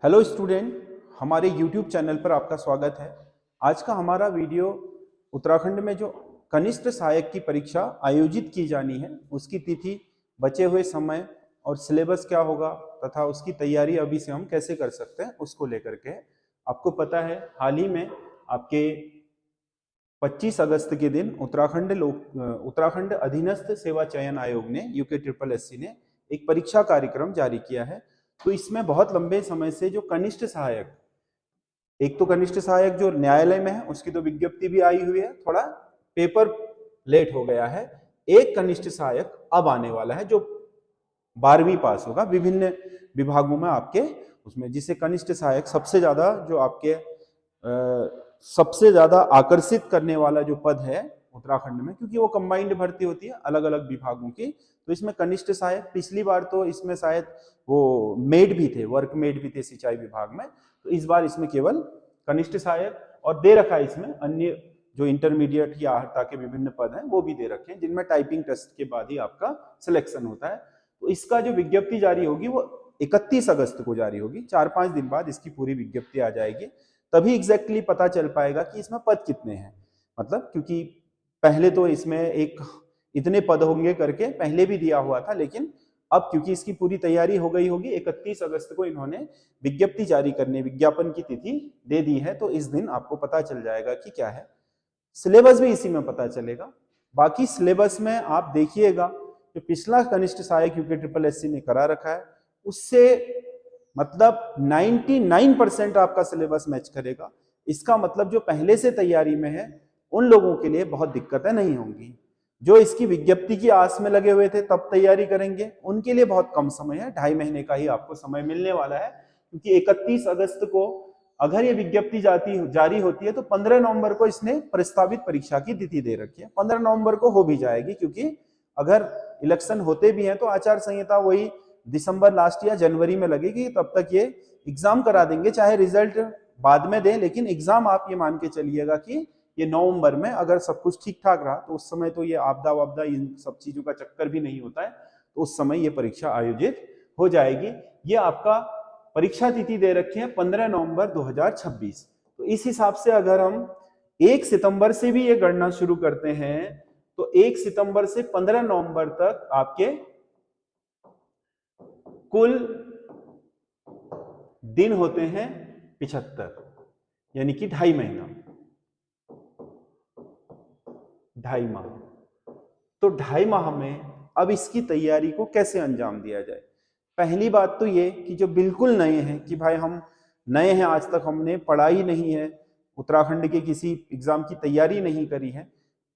Hello student, हमारे YouTube channel पर आपका स्वागत है। आज का हमारा वीडियो उत्तराखंड में जो कनिष्ठ सहायक की परीक्षा आयोजित की जानी है उसकी तिथि, बचे हुए समय और सिलेबस क्या होगा तथा उसकी तैयारी अभी से हम कैसे कर सकते हैं उसको लेकर के। आपको पता है हाल ही में आपके 25 अगस्त के दिन उत्तराखंड अधीनस्थ सेवा चयन आयोग ने UKSSC ने एक परीक्षा कार्यक्रम जारी किया है। तो इसमें बहुत लंबे समय से जो कनिष्ठ सहायक, एक तो कनिष्ठ सहायक जो न्यायालय में है उसकी तो विज्ञप्ति भी आई हुई है, थोड़ा पेपर लेट हो गया है। एक कनिष्ठ सहायक अब आने वाला है जो 12वीं पास होगा विभिन्न विभागों में आपके उसमें, जिसे कनिष्ठ सहायक सबसे ज्यादा जो आपके सबसे ज्यादा आकर्षित करने वाला जो पद है उत्तराखंड में, क्योंकि वो कंबाइंड भर्ती होती है अलग अलग विभागों की। तो इसमें कनिष्ठ सहायक, पिछली बार तो इसमें शायद वो मेड भी थे, वर्क मेड भी थे सिंचाई विभाग में, तो इस बार इसमें केवल कनिष्ठ सहायक और दे रखा है इसमें अन्य जो इंटरमीडिएट या आहर्ता के विभिन्न पद हैं वो भी दे रखे हैं, जिनमें टाइपिंग टेस्ट के बाद ही आपका सिलेक्शन होता है। तो इसका जो विज्ञप्ति जारी होगी वो 31 अगस्त को जारी होगी, 4-5 दिन बाद इसकी पूरी विज्ञप्ति आ जाएगी। तभी एग्जैक्टली पता चल पाएगा कि इसमें पद कितने हैं, मतलब क्योंकि पहले तो इसमें एक इतने पद होंगे करके पहले भी दिया हुआ था, लेकिन अब क्योंकि इसकी पूरी तैयारी हो गई होगी, 31 अगस्त को इन्होंने विज्ञप्ति जारी करने, विज्ञापन की तिथि दे दी है, तो इस दिन आपको पता चल जाएगा कि क्या है। सिलेबस भी इसी में पता चलेगा। बाकी सिलेबस में आप देखिएगा जो पिछला कनिष्ठ सहायक UKSSC ने करा रखा है उससे मतलब 99% आपका सिलेबस मैच करेगा। इसका मतलब जो पहले से तैयारी में है उन लोगों के लिए बहुत दिक्कतें नहीं होंगी। जो इसकी विज्ञप्ति की आस में लगे हुए थे तब तैयारी करेंगे उनके लिए बहुत कम समय है, 2.5 महीने का ही आपको समय मिलने वाला है, क्योंकि 31 अगस्त को अगर ये विज्ञप्ति जारी होती है तो 15 नवंबर को इसने प्रस्तावित परीक्षा की तिथि दे रखी है। 15 नवंबर को हो भी जाएगी, क्योंकि अगर इलेक्शन होते भी हैं तो आचार संहिता वही दिसंबर लास्ट या जनवरी में लगेगी, तब तक ये एग्जाम करा देंगे, चाहे रिजल्ट बाद में दें, लेकिन एग्जाम आप ये मान के चलिएगा कि ये नवंबर में अगर सब कुछ ठीक ठाक रहा तो उस समय तो ये आपदा वापदा इन सब चीजों का चक्कर भी नहीं होता है, तो उस समय ये परीक्षा आयोजित हो जाएगी। ये आपका परीक्षा तिथि दे रखी है 15 नवंबर 2026। तो इस हिसाब से अगर हम 1 सितंबर से भी ये गणना शुरू करते हैं तो 1 सितंबर से 15 नवंबर तक आपके कुल दिन होते हैं 75, यानी कि 2.5 महीना, 2.5 माह। तो 2.5 माह में अब इसकी तैयारी को कैसे अंजाम दिया जाए। पहली बात तो ये कि जो बिल्कुल नए हैं, कि भाई हम नए हैं, आज तक हमने पढ़ाई नहीं है, उत्तराखंड के किसी एग्जाम की तैयारी नहीं करी है,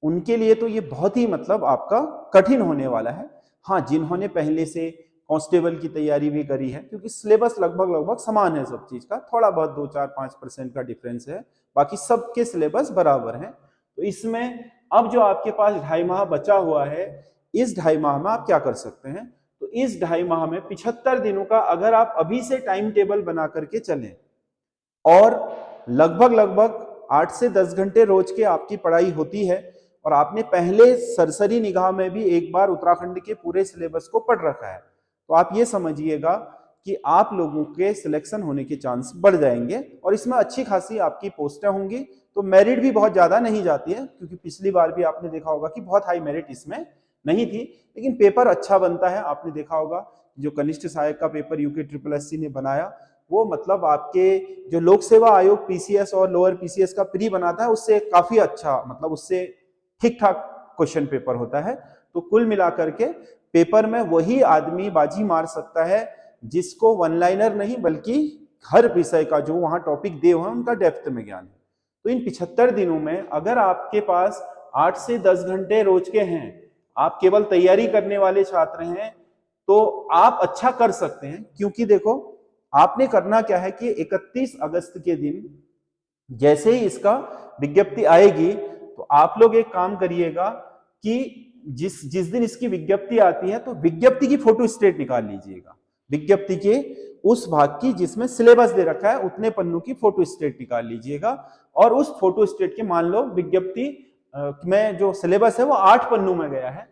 उनके लिए तो ये बहुत ही मतलब आपका कठिन होने वाला है। हाँ, जिन्होंने पहले से कांस्टेबल की तैयारी भी करी है, क्योंकि सिलेबस लगभग समान है सब चीज का, थोड़ा बहुत 2-4-5% का डिफरेंस है, बाकी सबके सिलेबस बराबर है। तो इसमें अब जो आपके पास 2.5 माह बचा हुआ है, इस 2.5 माह में आप क्या कर सकते हैं। तो इस 2.5 माह में 75 दिनों का अगर आप अभी से टाइम टेबल बना करके चलें और लगभग 8 से 10 घंटे रोज के आपकी पढ़ाई होती है, और आपने पहले सरसरी निगाह में भी एक बार उत्तराखंड के पूरे सिलेबस को पढ़ रखा है, तो आप ये समझिएगा कि आप लोगों के सिलेक्शन होने के चांस बढ़ जाएंगे, और इसमें अच्छी खासी आपकी पोस्टें होंगी। तो मेरिट भी बहुत ज्यादा नहीं जाती है, क्योंकि पिछली बार भी आपने देखा होगा कि बहुत हाई मेरिट इसमें नहीं थी, लेकिन पेपर अच्छा बनता है। आपने देखा होगा जो कनिष्ठ सहायक का पेपर UKSSC ने बनाया, वो मतलब आपके जो लोक सेवा आयोग PCS और लोअर PCS का प्री बनाता है उससे काफी अच्छा, मतलब उससे ठीक ठाक क्वेश्चन पेपर होता है। तो कुल मिलाकर के पेपर में वही आदमी बाजी मार सकता है जिसको वन लाइनर नहीं बल्कि हर विषय का जो वहां टॉपिक दे हुए उनका डेप्थ में ज्ञान है। तो इन 75 दिनों में अगर आपके पास 8 से 10 घंटे रोज के हैं, आप केवल तैयारी करने वाले छात्र हैं, तो आप अच्छा कर सकते हैं। क्योंकि देखो आपने करना क्या है कि 31 अगस्त के दिन जैसे ही इसका विज्ञप्ति आएगी तो आप लोग एक काम करिएगा कि जिस दिन इसकी विज्ञप्ति आती है तो विज्ञप्ति की फोटो स्टेट निकाल लीजिएगा, विज्ञप्ति के उस भाग की जिसमें सिलेबस दे रखा है उतने पन्नों की फोटो स्टेट निकाल लीजिएगा, और उस फोटो स्टेट के मान लो विज्ञप्ति में जो सिलेबस है वो 8 पन्नों में गया है,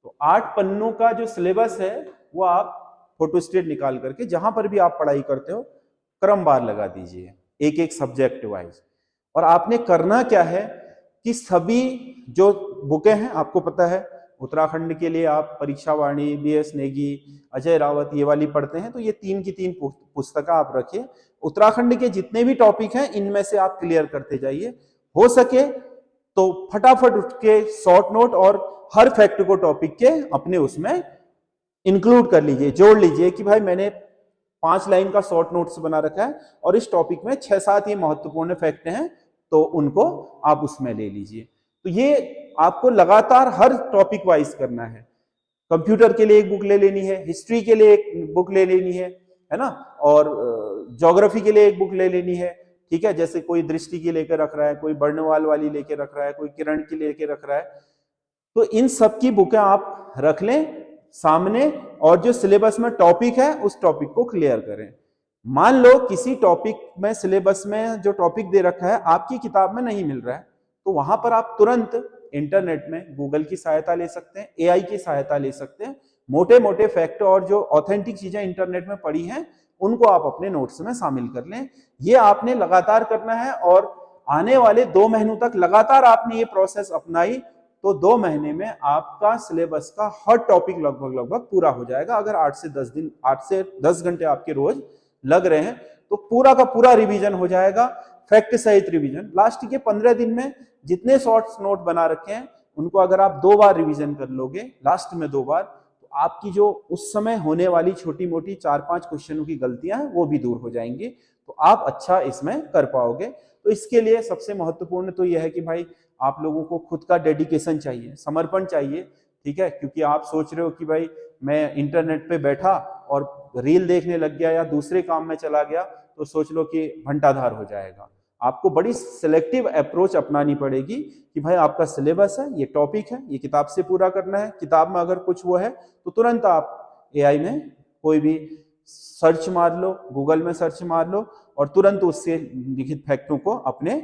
तो 8 पन्नों का जो सिलेबस है वो आप फोटो स्टेट निकाल करके जहां पर भी आप पढ़ाई करते हो क्रमवार लगा दीजिए, एक एक सब्जेक्ट वाइज। और आपने करना क्या है कि सभी जो बुकें हैं, आपको पता है उत्तराखंड के लिए आप परीक्षा वाणी, BS नेगी, अजय रावत ये वाली पढ़ते हैं, तो ये 3 की 3 पुस्तकें आप रखिए। उत्तराखंड के जितने भी टॉपिक हैं इनमें से आप क्लियर करते जाइए। हो सके तो फटाफट उठ के शॉर्ट नोट और हर फैक्ट को टॉपिक के अपने उसमें इंक्लूड कर लीजिए, जोड़ लीजिए कि भाई मैंने 5 लाइन का शॉर्ट नोट्स बना रखा है और इस टॉपिक में 6-7 ये महत्वपूर्ण फैक्ट हैं, तो उनको आप उसमें ले लीजिए। तो ये आपको लगातार हर टॉपिक वाइज करना है। कंप्यूटर के लिए एक बुक ले लेनी है, हिस्ट्री के लिए एक बुक ले लेनी है ना, और ज्योग्राफी के लिए एक बुक ले लेनी है, ठीक है। जैसे कोई दृष्टि की लेकर रख रहा है, कोई वर्णवाल वाली लेकर रख रहा है, कोई किरण की लेकर रख रहा है, तो इन सब की बुकें आप रख लें सामने, और जो सिलेबस में टॉपिक है उस टॉपिक को क्लियर करें। मान लो किसी टॉपिक में, सिलेबस में जो टॉपिक दे रखा है आपकी किताब में नहीं मिल रहा है, तो वहां पर आप तुरंत इंटरनेट में गूगल की सहायता ले सकते हैं, AI की सहायता ले सकते हैं। मोटे मोटे फैक्ट और जो ऑथेंटिक चीजें इंटरनेट में पड़ी हैं उनको आप अपने नोट्स में शामिल कर लें। ये आपने लगातार करना है, और आने वाले 2 महीनों तक लगातार आपने ये प्रोसेस अपनाई तो 2 महीने में आपका सिलेबस का हर टॉपिक लगभग पूरा हो जाएगा। अगर 8 से 10 घंटे आपके रोज लग रहे हैं तो पूरा का पूरा रिवीजन हो जाएगा, फैक्ट सहित रिवीजन। लास्ट के 15 दिन में जितने शॉर्ट्स नोट बना रखे हैं उनको अगर आप 2 बार रिवीजन कर लोगे, लास्ट में 2 बार, तो आपकी जो उस समय होने वाली छोटी मोटी 4-5 क्वेश्चनों की गलतियां हैं वो भी दूर हो जाएंगी, तो आप अच्छा इसमें कर पाओगे। तो इसके लिए सबसे महत्वपूर्ण तो यह है कि भाई आप लोगों को खुद का डेडिकेशन चाहिए, समर्पण चाहिए, ठीक है। क्योंकि आप सोच रहे हो कि भाई मैं इंटरनेट पे बैठा और रील देखने लग गया या दूसरे काम में चला गया, तो सोच लो कि घंटाधार हो जाएगा। आपको बड़ी सिलेक्टिव अप्रोच अपनानी पड़ेगी कि भाई आपका सिलेबस है, ये टॉपिक है, ये किताब से पूरा करना है। किताब में अगर कुछ वो है तो तुरंत आप AI में कोई भी सर्च मार लो, गूगल में सर्च मार लो, और तुरंत उससे लिखित फैक्टों को अपने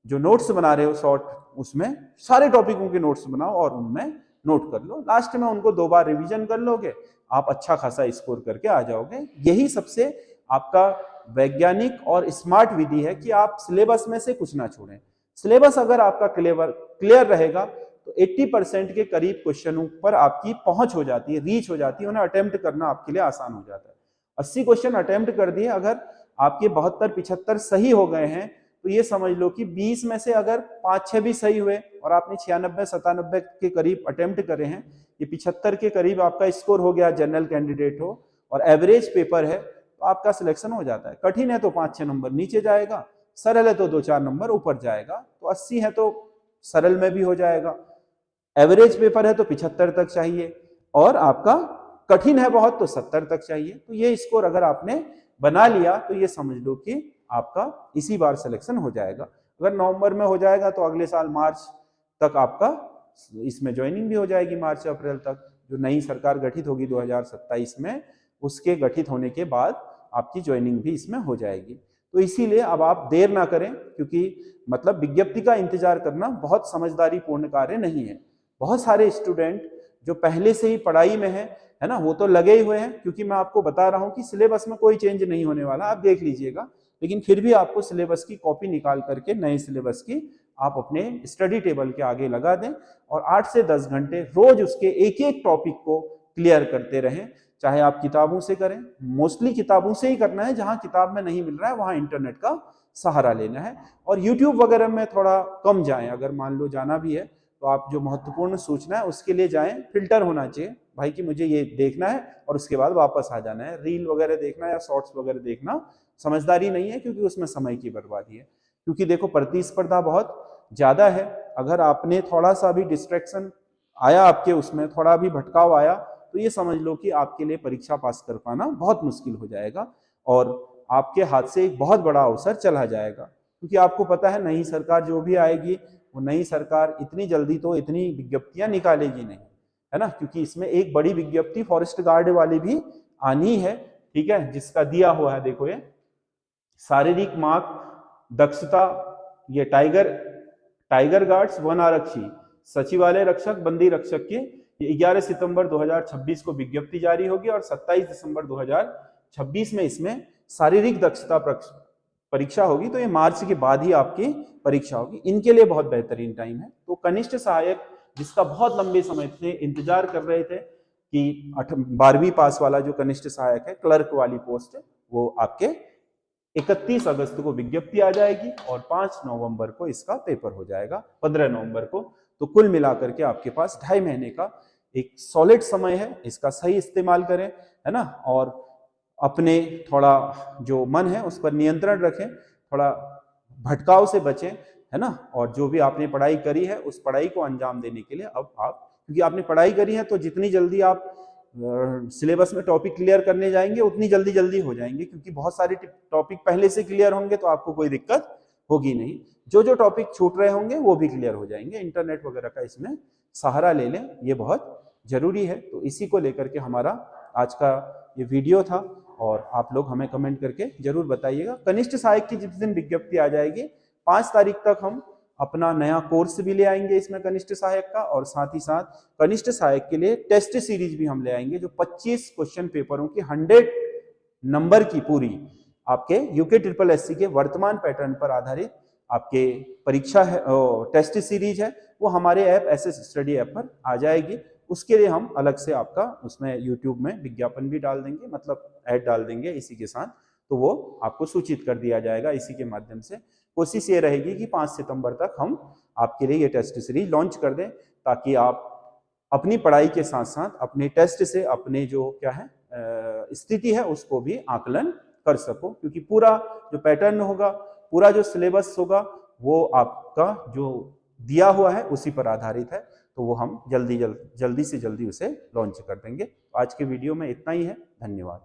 जो नोट्स बना रहे हो शॉर्ट, उसमें सारे टॉपिकों के नोट्स बनाओ और उनमें नोट कर लो। लास्ट में उनको 2 बार रिवीजन कर लोगे, आप अच्छा खासा स्कोर करके आ जाओगे। यही सबसे आपका वैज्ञानिक और स्मार्ट विधि है कि आप सिलेबस में से कुछ ना छोड़ें। सिलेबस अगर आपका क्लियर रहेगा तो 80% के करीब क्वेश्चनों पर आपकी पहुंच हो जाती है, रीच हो जाती है, उन्हें अटेम्प्ट करना आपके लिए आसान हो जाता है। 80 क्वेश्चन अटेम्प्ट कर दिए, अगर आपके 72-75 सही हो गए हैं, तो ये समझ लो कि 20 में से अगर 5-6 भी सही हुए और आपने 96-97 के करीब अटेम्प्ट करे हैं, ये 75 के करीब आपका स्कोर हो गया, जनरल कैंडिडेट हो और एवरेज पेपर है, तो आपका सिलेक्शन हो जाता है। कठिन है तो 5-6 नंबर नीचे जाएगा, सरल है तो 2-4 नंबर ऊपर जाएगा। तो 80 है तो सरल में भी हो जाएगा, एवरेज पेपर है तो 75 तक चाहिए, और आपका कठिन है बहुत तो 70 तक चाहिए। तो ये स्कोर अगर आपने बना लिया तो ये समझ लो कि आपका इसी बार सिलेक्शन हो जाएगा। अगर नवंबर में हो जाएगा तो अगले साल मार्च तक आपका इसमें ज्वाइनिंग भी हो जाएगी, मार्च अप्रैल तक। जो नई सरकार गठित होगी 2027 में, उसके गठित होने के बाद आपकी ज्वाइनिंग भी इसमें हो जाएगी। तो इसीलिए अब आप देर ना करें, क्योंकि मतलब विज्ञप्ति का इंतजार करना बहुत समझदारी पूर्ण कार्य नहीं है। बहुत सारे स्टूडेंट जो पहले से ही पढ़ाई में है ना, वो तो लगे ही हुए हैं, क्योंकि मैं आपको बता रहा हूं कि सिलेबस में कोई चेंज नहीं होने वाला, आप देख लीजिएगा। लेकिन फिर भी आपको सिलेबस की कॉपी निकाल करके नए सिलेबस की आप अपने स्टडी टेबल के आगे लगा दें और 8 से 10 घंटे रोज उसके एक एक टॉपिक को क्लियर करते रहें। चाहे आप किताबों से करें, मोस्टली किताबों से ही करना है, जहां किताब में नहीं मिल रहा है वहां इंटरनेट का सहारा लेना है। और यूट्यूब वगैरह में थोड़ा कम जाएं, अगर मान लो जाना भी है तो आप जो महत्वपूर्ण सूचना है उसके लिए जाएं। फिल्टर होना चाहिए भाई कि मुझे ये देखना है और उसके बाद वापस आ जाना है। रील वगैरह देखना या शॉर्ट्स वगैरह देखना समझदारी नहीं है, क्योंकि उसमें समय की बर्बादी है। क्योंकि देखो प्रतिस्पर्धा बहुत ज्यादा है, अगर आपने थोड़ा सा भी डिस्ट्रैक्शन आया आपके उसमें, थोड़ा भी भटकाव आया, तो ये समझ लो कि आपके लिए परीक्षा पास कर पाना बहुत मुश्किल हो जाएगा और आपके हाथ से एक बहुत बड़ा अवसर चला जाएगा। क्योंकि आपको पता है नई सरकार जो भी आएगी, वो नई सरकार इतनी जल्दी तो इतनी विज्ञप्तियां निकालेगी नहीं, है ना। क्योंकि इसमें एक बड़ी विज्ञप्ति फॉरेस्ट गार्ड वाली भी आनी है, ठीक है, जिसका दिया हुआ है, देखो ये शारीरिक मार्क दक्षता, ये टाइगर गार्ड्स, वन आरक्षी, सचिवालय रक्षक, बंदी रक्षक के 11 सितंबर 2026 को विज्ञप्ति जारी होगी और 27 दिसंबर 2026 में इसमें शारीरिक दक्षता परीक्षा होगी, तो ये मार्च के बाद ही आपकी परीक्षा होगी। इनके लिए बहुत बेहतरीन टाइम है। तो कनिष्ठ सहायक, जिसका बहुत लंबे समय से इंतजार कर रहे थे कि 12वीं पास वाला जो कनिष्ठ सहायक है, क्लर्क वाली पोस्ट है, वो आपके 31 अगस्त को विज्ञप्ति आ जाएगी और 5 नवंबर को इसका पेपर हो जाएगा, 15 नवंबर को। तो कुल मिलाकर के आपके पास 2.5 महीने का एक सॉलिड समय है, इसका सही इस्तेमाल करें, है ना। और अपने थोड़ा जो मन है उस पर नियंत्रण रखें, थोड़ा भटकाव से बचें, है ना। और जो भी आपने पढ़ाई करी है उस पढ़ाई को अंजाम देने के लिए अब आप, क्योंकि आपने पढ़ाई करी है तो जितनी जल्दी आप सिलेबस में टॉपिक क्लियर करने जाएंगे उतनी जल्दी हो जाएंगे, क्योंकि बहुत सारे टॉपिक पहले से क्लियर होंगे तो आपको कोई दिक्कत होगी नहीं। जो टॉपिक छूट रहे होंगे वो भी क्लियर हो जाएंगे। इंटरनेट वगैरह का इसमें सहारा ले लें, ये बहुत जरूरी है। तो इसी को लेकर के हमारा आज का ये वीडियो था, और आप लोग हमें कमेंट करके जरूर बताइएगा। कनिष्ठ सहायक की जिस दिन विज्ञप्ति आ जाएगी 5 तारीख तक हम अपना नया कोर्स भी ले आएंगे इसमें कनिष्ठ सहायक का, और साथ ही साथ कनिष्ठ सहायक के लिए टेस्ट सीरीज भी हम ले आएंगे, जो 25 क्वेश्चन पेपरों की 100 नंबर की पूरी आपके यूके ट्रिपल एससी के वर्तमान पैटर्न पर आधारित आपके परीक्षा है, टेस्ट सीरीज है, वो हमारे ऐप एसएस स्टडी ऐप पर आ जाएगी। उसके लिए हम अलग से आपका उसमें यूट्यूब में विज्ञापन भी डाल देंगे, मतलब ऐड डाल देंगे इसी के साथ, तो वो आपको सूचित कर दिया जाएगा इसी के माध्यम से। कोशिश ये रहेगी कि 5 सितंबर तक हम आपके लिए ये टेस्ट सीरीज लॉन्च कर दें, ताकि आप अपनी पढ़ाई के साथ साथ अपने टेस्ट से अपने जो क्या है स्थिति है उसको भी आकलन कर सको, क्योंकि पूरा जो पैटर्न होगा, पूरा जो सिलेबस होगा, वो आपका जो दिया हुआ है उसी पर आधारित है। तो वो हम जल्दी से जल्दी उसे लॉन्च कर देंगे। आज के वीडियो में इतना ही है। धन्यवाद।